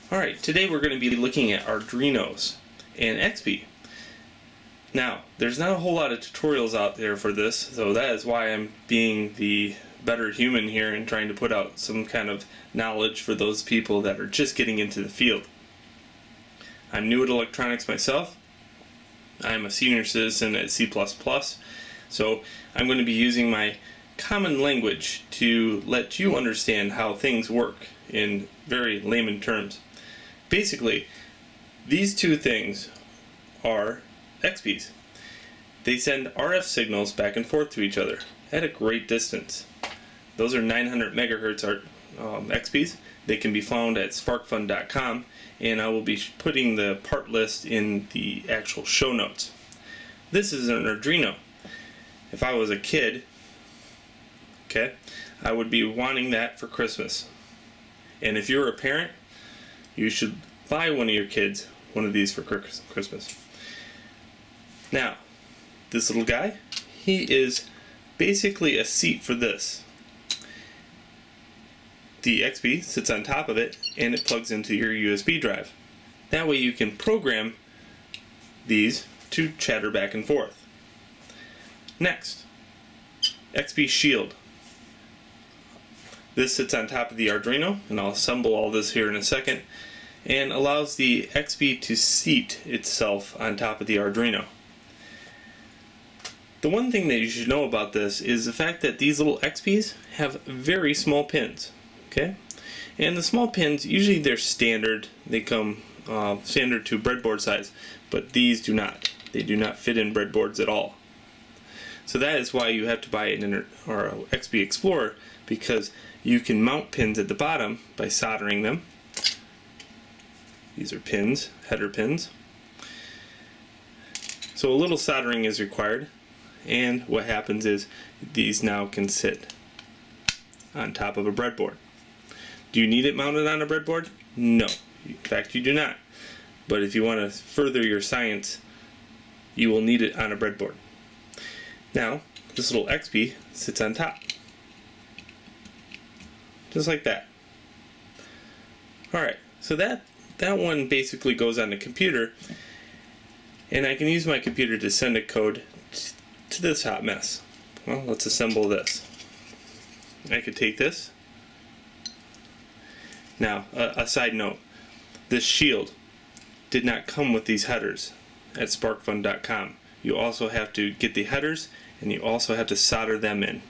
Alright, today we're going to be looking at Arduinos and Xbee. Now, there's not a whole lot of tutorials out there for this, so that is why I'm being the better human here and trying to put out some kind of knowledge for those people that are just getting into the field. I'm new at electronics myself. I'm a senior citizen at C++, so I'm going to be using my common language to let you understand how things work in very layman terms. Basically, these two things are Xbees. They send RF signals back and forth to each other at a great distance. Those are 900 megahertz Xbees. They can be found at sparkfun.com, and I will be putting the part list in the actual show notes. This is an Arduino. If I was a kid, I would be wanting that for Christmas. And if you're a parent, you should buy one of your kids one of these for Christmas. Now, this little guy, he is basically a seat for this. The Xbee sits on top of it and it plugs into your USB drive. That way you can program these to chatter back and forth. Next, Xbee Shield. This sits on top of the Arduino, and I'll assemble all this here in a second, and allows the Xbee to seat itself on top of the Arduino. The one thing that you should know about this is the fact that these little Xbees have very small pins, and the small pins, usually they're standard. They come standard to breadboard size, but these do not. They do not fit in breadboards at all. So that is why you have to buy an Xbee Explorer, because you can mount pins at the bottom by soldering them. These are pins, header pins. So a little soldering is required, and what happens is these now can sit on top of a breadboard. Do you need it mounted on a breadboard? No. In fact, you do not. But if you want to further your science, you will need it on a breadboard. Now, this little Xbee sits on top. Just like that. Alright, so that one basically goes on the computer, and I can use my computer to send a code to this hot mess. Well, let's assemble this. I could take this. Now, a side note, this shield did not come with these headers at sparkfun.com. You also have to get the headers, and you also have to solder them in.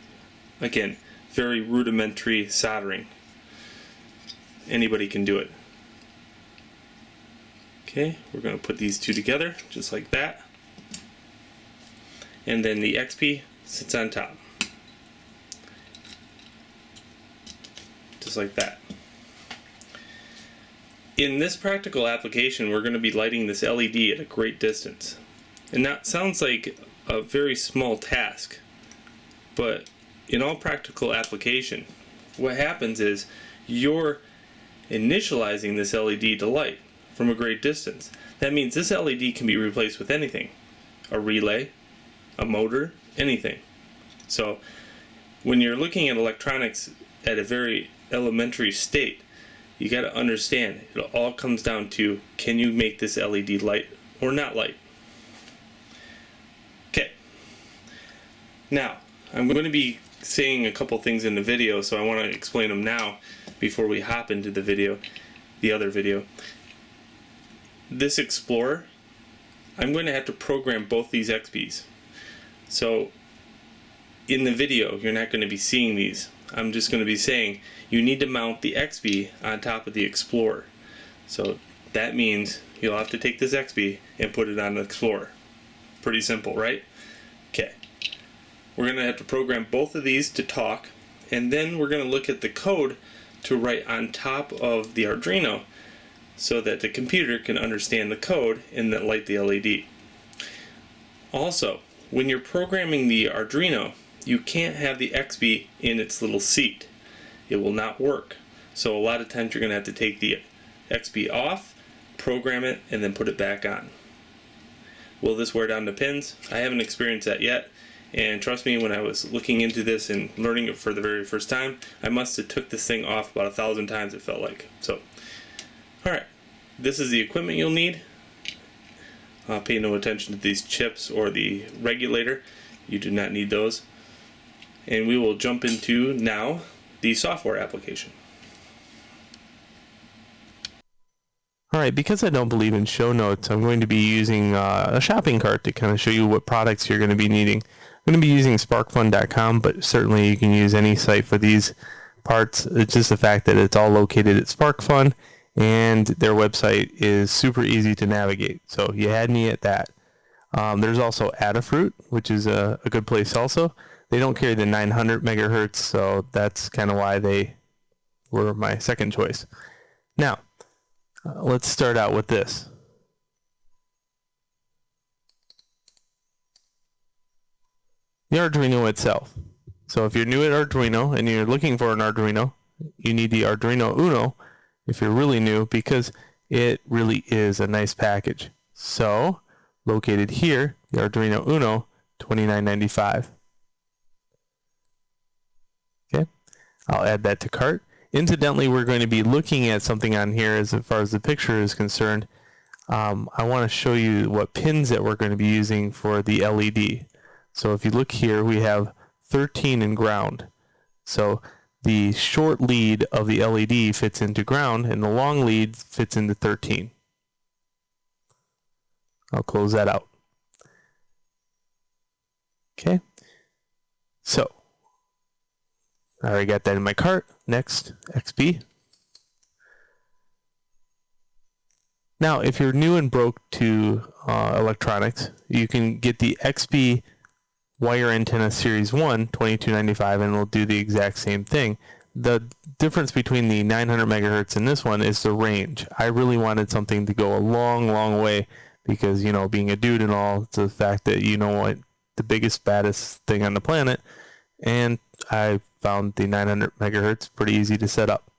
Again, very rudimentary soldering. Anybody can do it. Okay, we're going to put these two together just like that, and then the Xbee sits on top just like that. In this practical application, we're going to be lighting this LED at a great distance, and that sounds like a very small task, but in all practical application, what happens is you're initializing this LED to light from a great distance. That means this LED can be replaced with anything. A relay, a motor, anything. So when you're looking at electronics at a very elementary state, you got to understand it all comes down to, can you make this LED light or not light? Okay. Now, I'm going to be saying a couple things in the video, so I want to explain them now before we hop into the other video. This Explorer, I'm going to have to program both these Xbees. So in the video, you're not going to be seeing these. I'm just going to be saying you need to mount the Xbee on top of the Explorer. So that means you'll have to take this Xbee and put it on the Explorer. Pretty simple, right? Okay. We're going to have to program both of these to talk, and then we're going to look at the code to write on top of the Arduino so that the computer can understand the code and then light the LED. Also, when you're programming the Arduino, you can't have the Xbee in its little seat. It will not work. So a lot of times you're going to have to take the Xbee off, program it, and then put it back on. Will this wear down the pins? I haven't experienced that yet. And trust me, when I was looking into this and learning it for the very first time, I must have took this thing off about 1,000 times, it felt like. So, Alright, this is the equipment you'll need. Pay no attention to these chips or the regulator. You do not need those. And we will jump into now the software application. Alright, because I don't believe in show notes, I'm going to be using a shopping cart to kind of show you what products you're going to be needing. I'm going to be using sparkfun.com, but certainly you can use any site for these parts. It's just the fact that it's all located at SparkFun, and their website is super easy to navigate. So you had me at that. There's also Adafruit, which is a good place also. They don't carry the 900 megahertz, so that's kind of why they were my second choice. Now, let's start out with this. The Arduino itself. So if you're new at Arduino and you're looking for an Arduino, you need the Arduino Uno if you're really new, because it really is a nice package. So, located here, the Arduino Uno, $29.95. Okay, I'll add that to cart. Incidentally, we're going to be looking at something on here as far as the picture is concerned. I want to show you what pins that we're going to be using for the LED. So if you look here, we have 13 in ground. So the short lead of the LED fits into ground, and the long lead fits into 13. I'll close that out. Okay. So I already got that in my cart. Next, Xbee. Now, if you're new and broke to electronics, you can get the Xbee wire antenna series 1, $22.95, and it'll do the exact same thing. The difference between the 900 megahertz and this one is the range. I really wanted something to go a long, long way because, you know, being a dude and all, it's the fact that you know what, the biggest, baddest thing on the planet, and I found the 900 megahertz pretty easy to set up.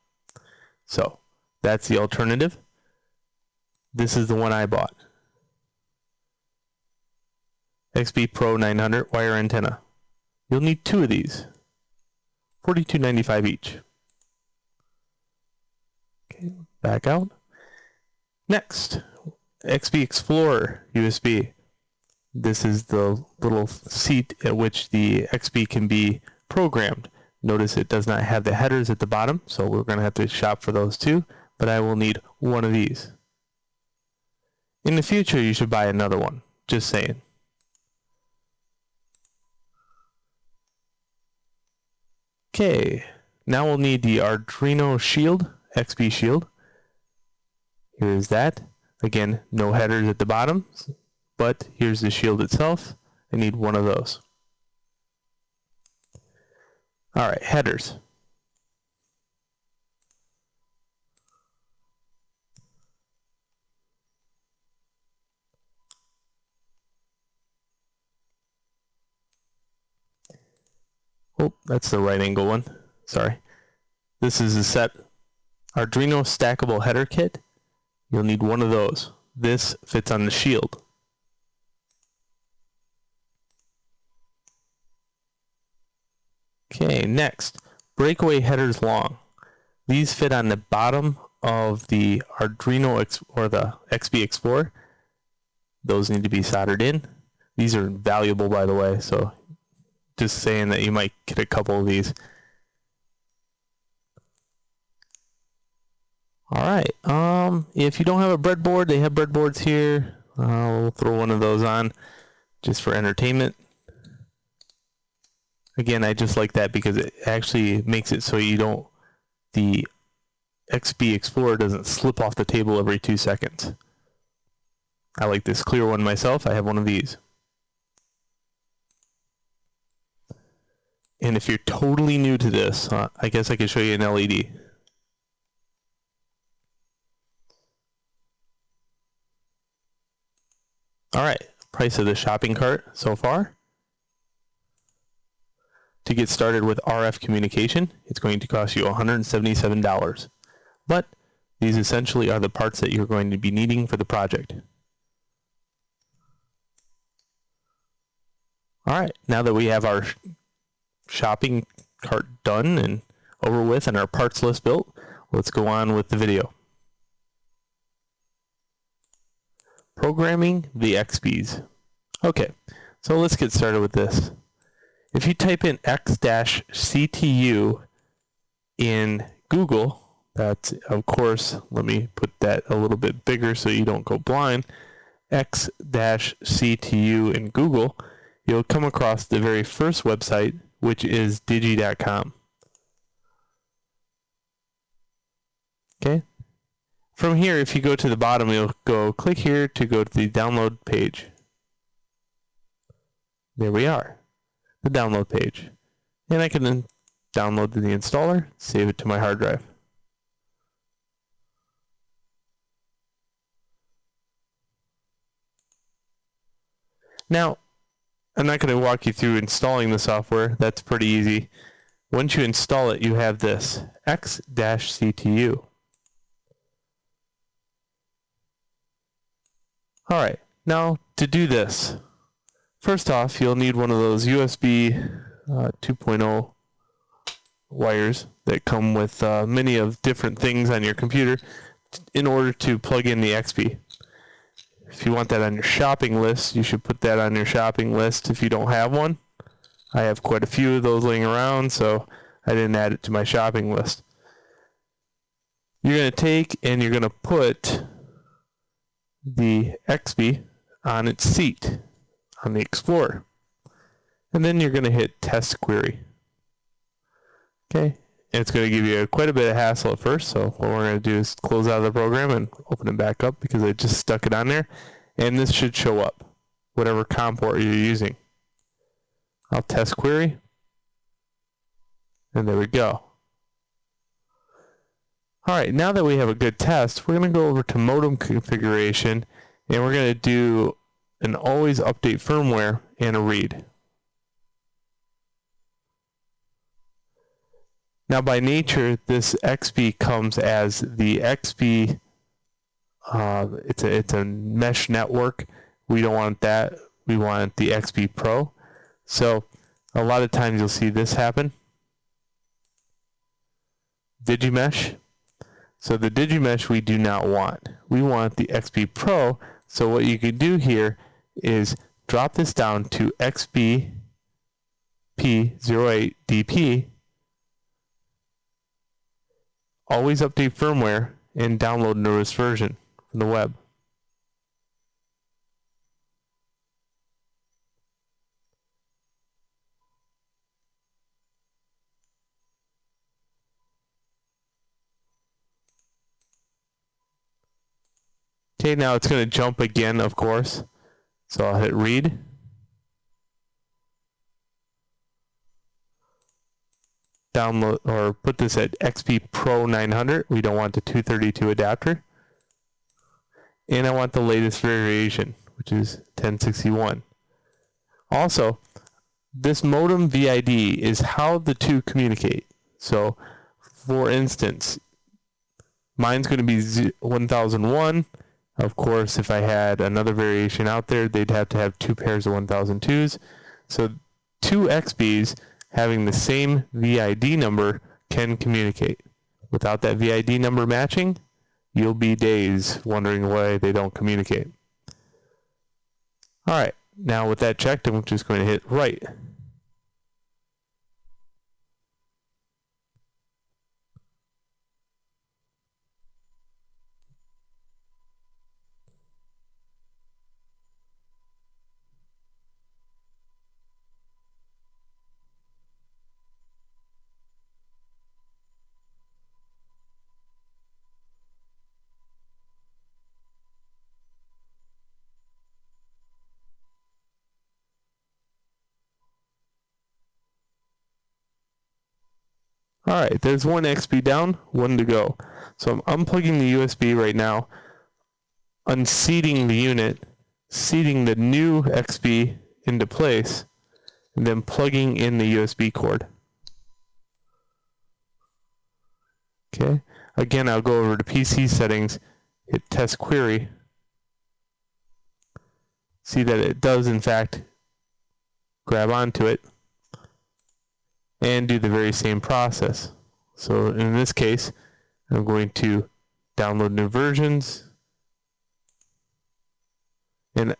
So that's the alternative. This is the one I bought. Xbee Pro 900 wire antenna. You'll need 2 of these. $42.95 each. Okay, back out. Next, Xbee Explorer USB. This is the little seat at which the Xbee can be programmed. Notice it does not have the headers at the bottom, so we're going to have to shop for those too, but I will need 1 of these. In the future, you should buy another one. Just saying. Okay, now we'll need the Arduino Shield, Xbee Shield. Here is that. Again, no headers at the bottom, but here's the shield itself. I need 1 of those. Alright, headers. Oh, that's the right angle one. Sorry. This is a set Arduino stackable header kit. You'll need 1 of those. This fits on the shield. Okay, next, breakaway headers long. These fit on the bottom of the Arduino or the Xbee Explorer. Those need to be soldered in. These are valuable, by the way, so just saying that you might get a couple of these. Alright, if you don't have a breadboard, they have breadboards here. We'll throw 1 of those on just for entertainment. Again, I just like that because it actually makes it so the Xbee Explorer doesn't slip off the table every 2 seconds. I like this clear one myself. I have 1 of these. And if you're totally new to this, I guess I could show you an LED. Alright, price of the shopping cart so far. To get started with RF communication, it's going to cost you $177. But these essentially are the parts that you're going to be needing for the project. Alright, now that we have our shopping cart done and over with and our parts list built, let's go on with the video. Programming the Xbees. Okay, so let's get started with this. If you type in x-ctu in Google, that's, of course, let me put that a little bit bigger so you don't go blind, x-ctu in Google, you'll come across the very first website, which is digi.com. Okay. From here, if you go to the bottom, you'll go click here to go to the download page. There we are, the download page. And I can then download the installer, save it to my hard drive. Now, I'm not going to walk you through installing the software. That's pretty easy. Once you install it, you have this, x-ctu. Alright, now to do this, first off, you'll need one of those USB 2.0 wires that come with many of different things on your computer in order to plug in the Xbee. If you want that on your shopping list, you should put that on your shopping list if you don't have one. I have quite a few of those laying around, so I didn't add it to my shopping list. You're going to take and you're going to put the Xbee on its seat on the Explorer. And then you're going to hit test query. Okay, and it's going to give you quite a bit of hassle at first, so what we're going to do is close out of the program and open it back up because I just stuck it on there. And this should show up, whatever COM port you're using. I'll test query. And there we go. Alright, now that we have a good test, we're going to go over to modem configuration, and we're going to do an always update firmware and a read. Now by nature, this Xbee comes as the Xbee, it's a mesh network. We don't want that. We want the Xbee Pro. So a lot of times you'll see this happen. Digimesh. So the Digimesh we do not want. We want the Xbee Pro. So what you can do here is drop this down to Xbee P08DP, always update firmware, and download the newest version from the web. Okay, now it's going to jump again, of course. So I'll hit read. Download or put this at Xbee Pro 900. We don't want the 232 adapter. And I want the latest variation, which is 1061. Also, this modem VID is how the two communicate. So, for instance, mine's going to be 1001. Of course, if I had another variation out there, they'd have to have two pairs of 1002s. So two Xbees having the same VID number can communicate. Without that VID number matching, you'll be days wondering why they don't communicate. Alright, now with that checked, I'm just going to hit write. Alright, there's one Xbee down, one to go. So I'm unplugging the USB right now, unseating the unit, seating the new Xbee into place, and then plugging in the USB cord. Okay, again I'll go over to PC settings, hit test query, see that it does in fact grab onto it, and do the very same process. So in this case, I'm going to download new versions, And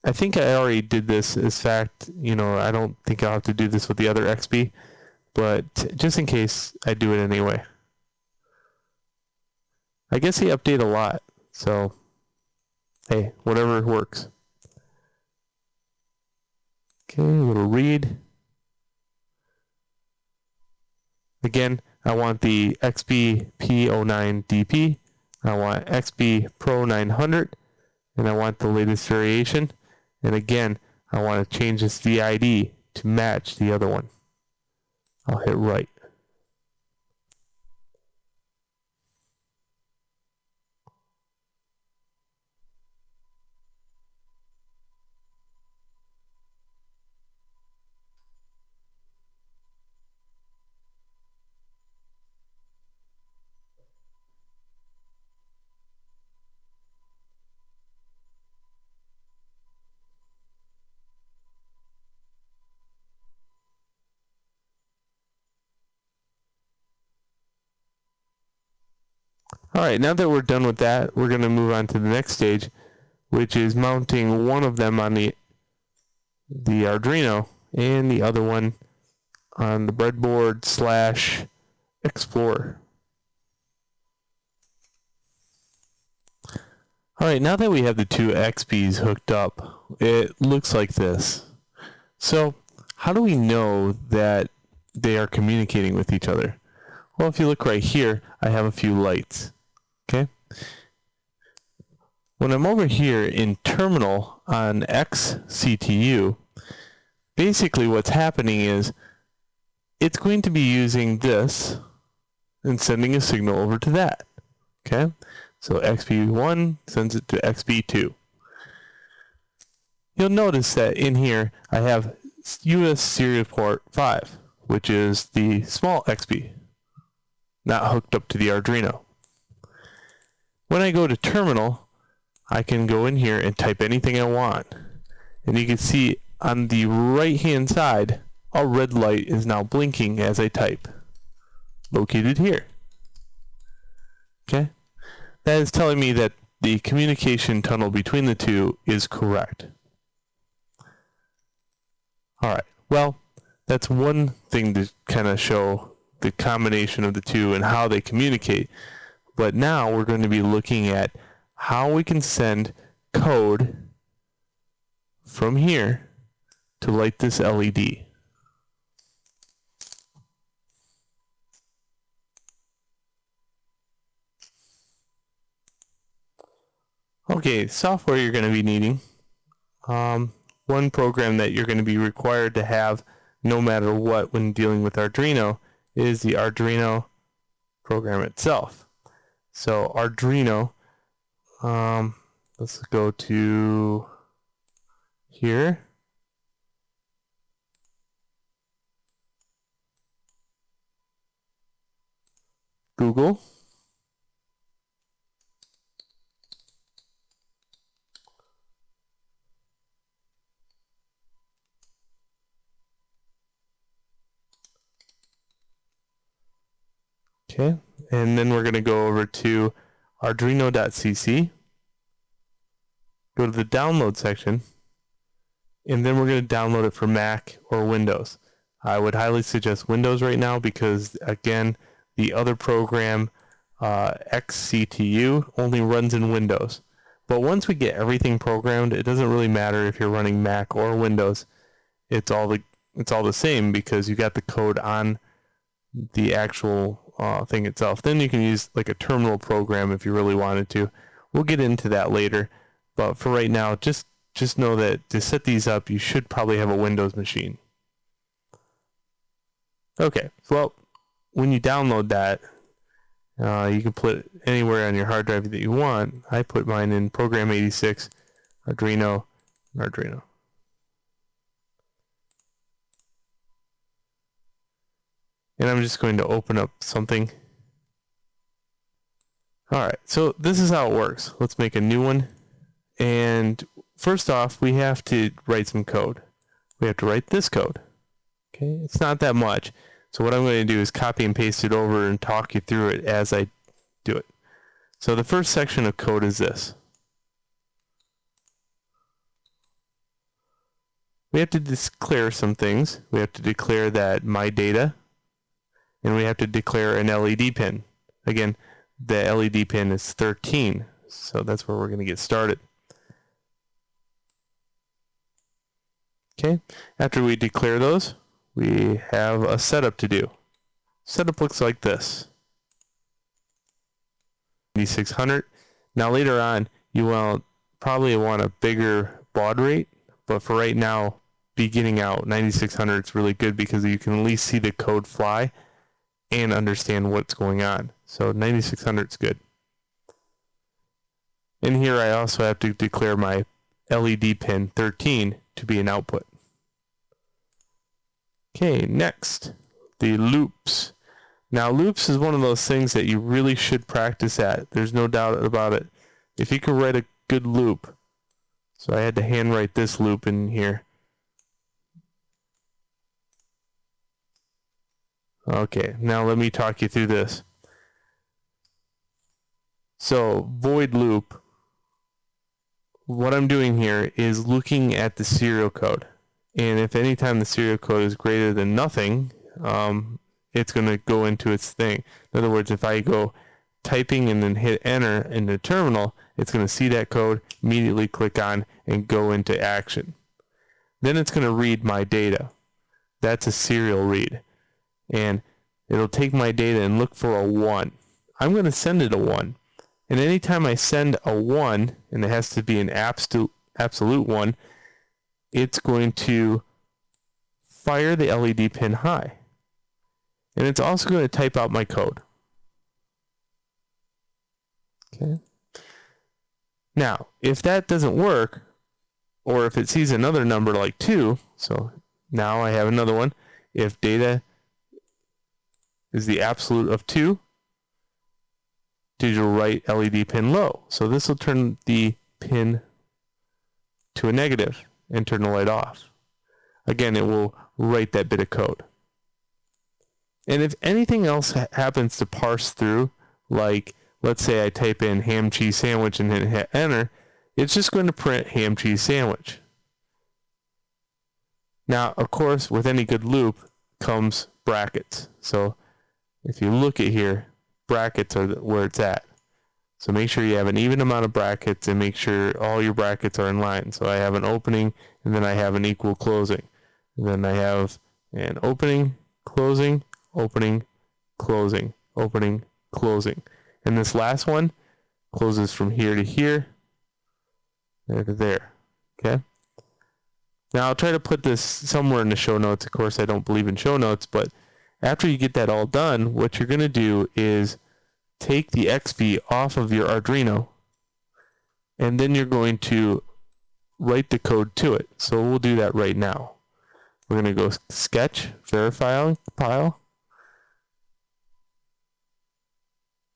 I think I already did this. As fact, I don't think I'll have to do this with the other Xbee, but just in case, I do it anyway. I guess they update a lot, so hey, whatever works. Okay, a little read. Again, I want the Xbee P09DP. I want Xbee Pro 900, and I want the latest variation. And again, I want to change this VID to match the other one. I'll hit right. Alright, now that we're done with that, we're going to move on to the next stage, which is mounting one of them on the Arduino and the other one on the breadboard / Explorer. Alright, now that we have the two Xbees hooked up, it looks like this. So, how do we know that they are communicating with each other? Well, if you look right here, I have a few lights. Okay. When I'm over here in terminal on XCTU, basically what's happening is it's going to be using this and sending a signal over to that. Okay. So XB1 sends it to XB2. You'll notice that in here I have US serial port 5, which is the small Xbee, not hooked up to the Arduino. When I go to terminal, I can go in here and type anything I want. And you can see on the right hand side, a red light is now blinking as I type, located here. Okay? That is telling me that the communication tunnel between the two is correct. Alright, well, that's one thing to kind of show the combination of the two and how they communicate. But now we're going to be looking at how we can send code from here to light this LED. Okay, software you're going to be needing. One program that you're going to be required to have no matter what when dealing with Arduino is the Arduino program itself. So Arduino, let's go to here. Google. Okay, and then we're going to go over to arduino.cc, go to the download section, and then we're going to download it for Mac or Windows. I would highly suggest Windows right now because, again, the other program, XCTU, only runs in Windows. But once we get everything programmed, it doesn't really matter if you're running Mac or Windows. It's all the same because you got the code on the actual thing itself. Then you can use like a terminal program if you really wanted to. We'll get into that later, but for right now, just know that to set these up, you should probably have a Windows machine. Okay, well, when you download that, you can put it anywhere on your hard drive that you want. I put mine in Program 86, Arduino, and Arduino. And I'm just going to open up something. Alright, so this is how it works. Let's make a new one. And first off, we have to write some code. We have to write this code. Okay, it's not that much. So what I'm going to do is copy and paste it over and talk you through it as I do it. So the first section of code is this. we have to declare some things. We have to declare that my data, and we have to declare an LED pin. Again, the LED pin is 13, so that's where we're going to get started. Okay, after we declare those, we have a setup to do. Setup looks like this. 9600. Now later on, you will probably want a bigger baud rate, but for right now, beginning out, 9600 is really good because you can at least see the code fly and understand what's going on. So 9600 is good. And here I also have to declare my LED pin 13 to be an output. Okay, next, the loops. Now loops is one of those things that you really should practice at. There's no doubt about it. If you can write a good loop, so I had to handwrite this loop in here. Okay, now let me talk you through this. So void loop, what I'm doing here is looking at the serial code. And if anytime the serial code is greater than nothing, it's going to go into its thing. In other words, if I go typing and then hit enter in the terminal, it's going to see that code, immediately click on and go into action. Then it's going to read my data. That's a serial read. And it'll take my data and look for a 1. I'm going to send it a 1. And anytime I send a 1, and it has to be an absolute 1, it's going to fire the LED pin high. And it's also going to type out my code. Okay. Now, if that doesn't work, or if it sees another number like 2, so now I have another one. If data is the absolute of 2, digital write LED pin low. So this will turn the pin to a negative and turn the light off. Again, it will write that bit of code. And if anything else happens to parse through, like let's say I type in ham cheese sandwich and then hit enter, it's just going to print ham cheese sandwich. Now, of course, with any good loop comes brackets. So if you look at here, brackets are where it's at. So make sure you have an even amount of brackets and make sure all your brackets are in line. So I have an opening and then I have an equal closing. And then I have an opening, closing, opening, closing, opening, closing. And this last one closes from here to here, there to there. Okay? Now I'll try to put this somewhere in the show notes. Of course, I don't believe in show notes, but after you get that all done, what you're going to do is take the Xbee off of your Arduino, and then you're going to write the code to it. So we'll do that right now. We're going to go sketch, verify file,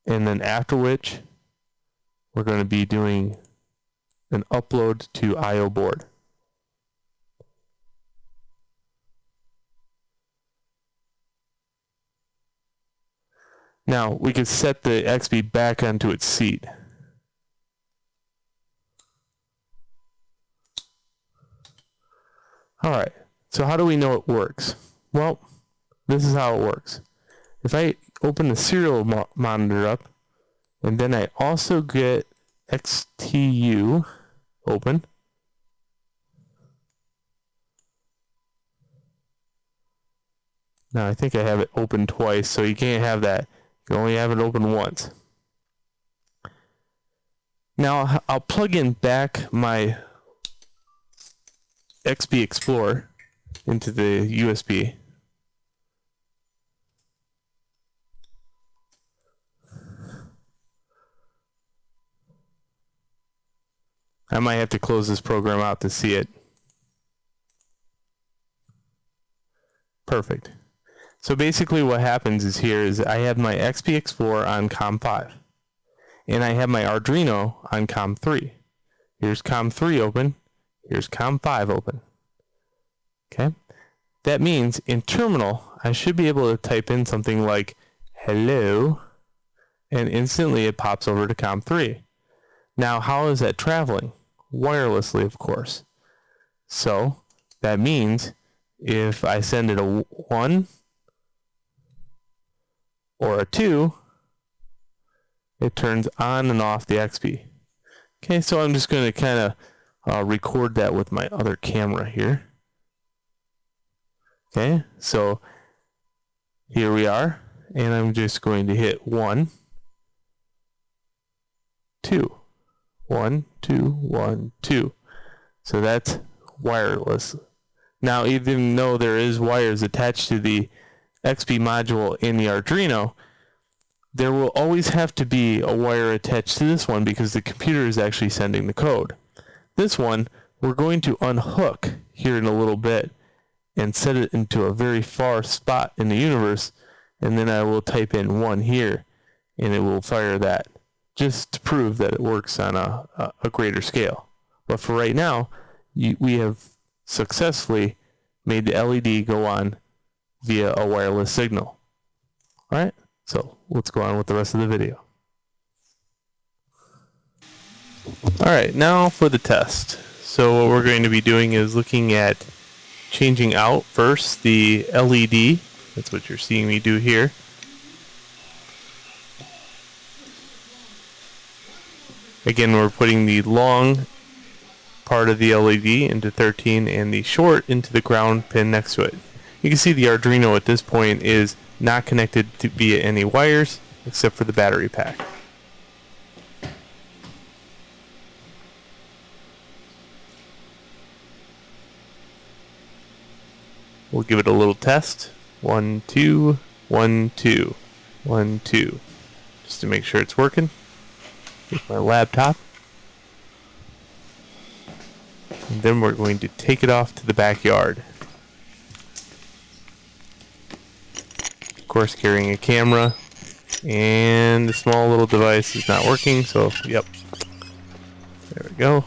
and then after which we're going to be doing an upload to IO board. Now we can set the Xbee back onto its seat. Alright, so how do we know it works? Well, this is how it works. If I open the serial monitor up, and then I also get XTU open, now I think I have it open twice, so you can't have that. You can only have it open once. Now I'll plug in back my Xbee Explorer into the USB. I might have to close this program out to see it. Perfect. So basically what happens is here is I have my Xbee Explorer on COM5. And I have my Arduino on COM3. Here's COM3 open. Here's COM5 open. Okay? That means in terminal, I should be able to type in something like hello, and instantly it pops over to COM3. Now, how is that traveling? Wirelessly, of course. So, That means if I send it a 1 or a 2, it turns on and off the Xbee. Okay, so I'm just going to kind of record that with my other camera here. Okay, so here we are, and I'm just going to hit 1, 2, 1, 2, 1, 2. So that's wireless. Now, even though there is wires attached to the Xbee module in the Arduino, there will always have to be a wire attached to this one because the computer is actually sending the code. This one, we're going to unhook here in a little bit and set it into a very far spot in the universe, and then I will type in 1 here, and it will fire that, just to prove that it works on a greater scale. But for right now, we have successfully made the LED go on via a wireless signal. Alright, so let's go on with the rest of the video. Alright, now for the test. So what we're going to be doing is looking at changing out first the LED. That's what you're seeing me do here. Again, we're putting the long part of the LED into 13 and the short into the ground pin next to it. You can see the Arduino at this point is not connected to via any wires except for the battery pack. We'll give it a little test. 1, 2, 1, 2, 1, 2. Just to make sure it's working. With my laptop. And then we're going to take it off to the backyard. Of course, carrying a camera. And the small little device is not working, so yep. There we go.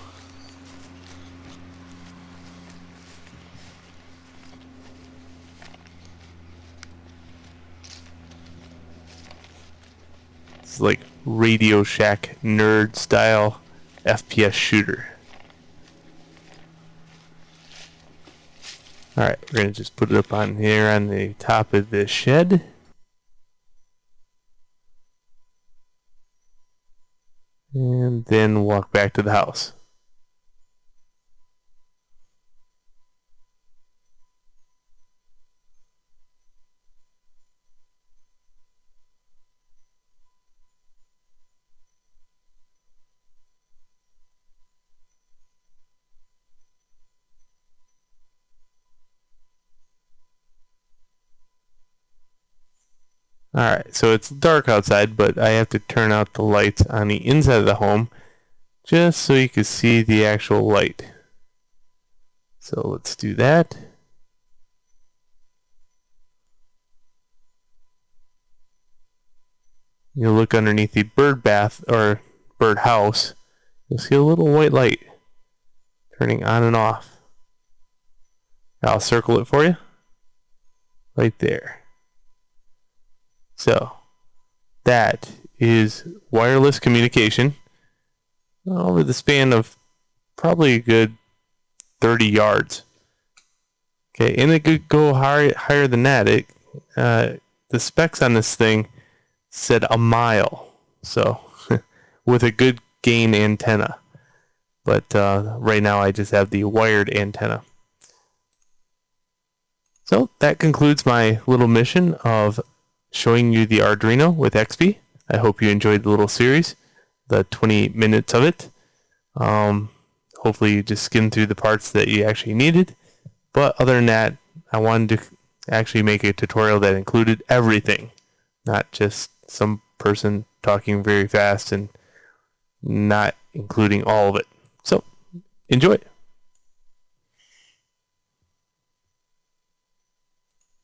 It's like Radio Shack nerd style FPS shooter. Alright, we're going to just put it up on here on the top of this shed. And then walk back to the house. Alright, so it's dark outside, but I have to turn out the lights on the inside of the home just so you can see the actual light. So let's do that. You look underneath the bird bath or bird house, you'll see a little white light turning on and off. I'll circle it for you. Right there. So, that is wireless communication over the span of probably a good 30 yards. Okay, and it could go higher than that. The specs on this thing said a mile, so with a good gain antenna. But right now I just have the wired antenna. So that concludes my little mission of showing you the Arduino with Xbee. I hope you enjoyed the little series, the 20 minutes of it. Hopefully you just skimmed through the parts that you actually needed. But other than that, I wanted to actually make a tutorial that included everything, not just some person talking very fast and not including all of it. So, enjoy.